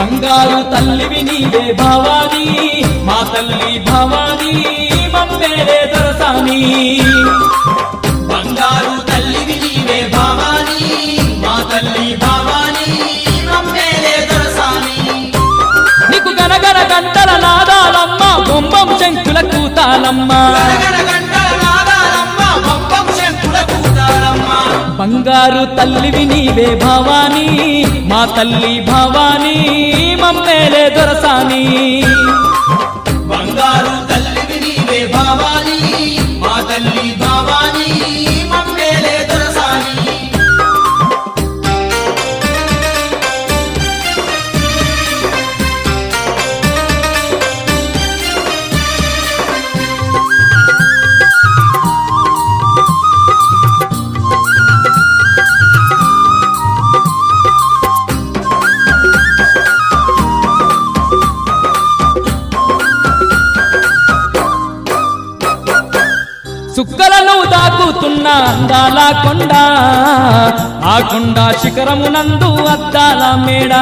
బంగారు తల్లివి నీవే భవానీ మా తల్లి భవానీ మమ్మేలే దొరసాని బంగారు తల్లివి నీవే భవానీ మా తల్లి భవానీ మమ్మేలే దొరసాని నీకు గనగన గంటల నాదాలమ్మ బొంబం శంకుల కూతాలమ్మ గణగణ గంటల నాదాలమ్మ బొంబం శంకుల కూతాలమ్మ బంగారు తల్లివి నీవే భవానీ మా తల్లి భవానీ మమ్మేలే దొరసాని బంగారు తల్లివి నీవే భవానీ మా తల్లి భవానీ మమ్మేలే దొరసాని సుక్కలను దాకుతున్న అందాల కొండ ఆ కొండ శిఖరమునందు అద్దాల మేడ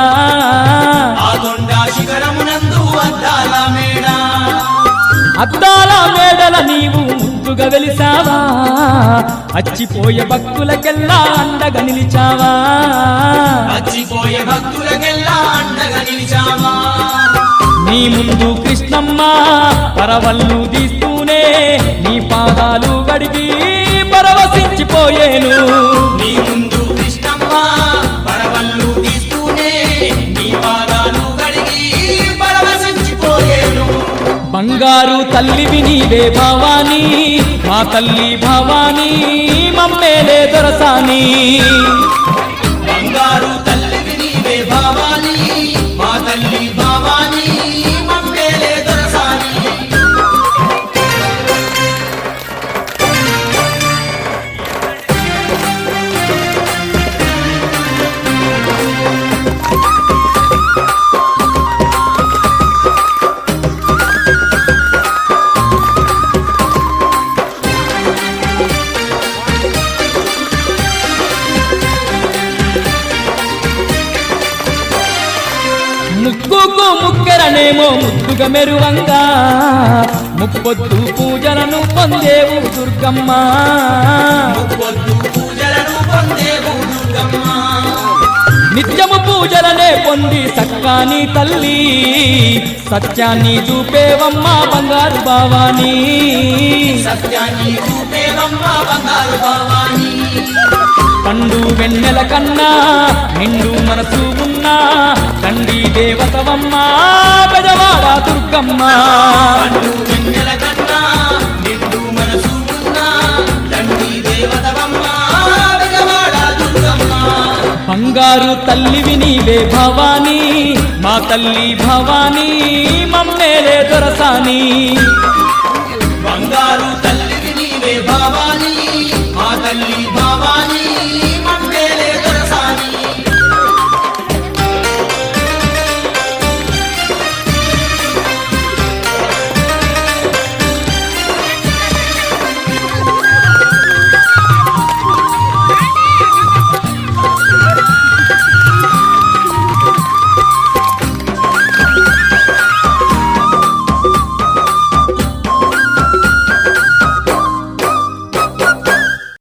ఆ కొండ శిఖరమునందు అద్దాల మేడ అద్దాల మేడల నీవు ముందుగా వెలిసావా అచ్చిపోయే భక్తులకెల్లా అండగా నిలిచావా వచ్చిపోయే భక్తులకెల్లా అండగా నిలిచావా నీ ముందు కృష్ణమ్మ పరవళ్ళు తీస్తూనే నీ పాదాలు గడిగి పరవశించిపోయేను నీ ముందు కృష్ణమ్మ పరవళ్ళు తీస్తూనే నీ పాదాలు గడిగి పరవశించిపోయేను బంగారు తల్లివి నీవే భవానీ మా తల్లి భవానీ మమ్మేలే దొరసాని బంగారు తల్లివి నీవే భవానీ మా తల్లి భవానీ మమ్మేలే దొరసాని ముక్కుకు ముక్కెరనేమో ముద్దుగా మెరువంగా ముప్పొద్దు పూజలను పొందేవు దుర్గమ్మ పొద్దు పూజలను పొందేవు దుర్గమ్మ నిత్యము పూజలనే పొంది సక్కాని తల్లి సత్యాన్ని చూపేవమ్మ బంగారు భవానీ సత్యాన్ని చూపేవమ్మ బంగారు భవానీ పండు వెన్నెల కన్నా నిండు మనసు ఉన్నా తండ్రి దేవతవమ్మ పెదవాడ దుర్గమ్మ పండు వెన్నెల కన్నా నిండు మనసు ఉన్నా తండ్రి దేవతవమ్మ పెదవాడ దుర్గమ్మ బంగారు తల్లివి నీవే భవానీ మా తల్లి భవానీ మమ్మేలే దొరసాని బంగారు తల్లివి నీవే భవానీ మా తల్లి భవానీ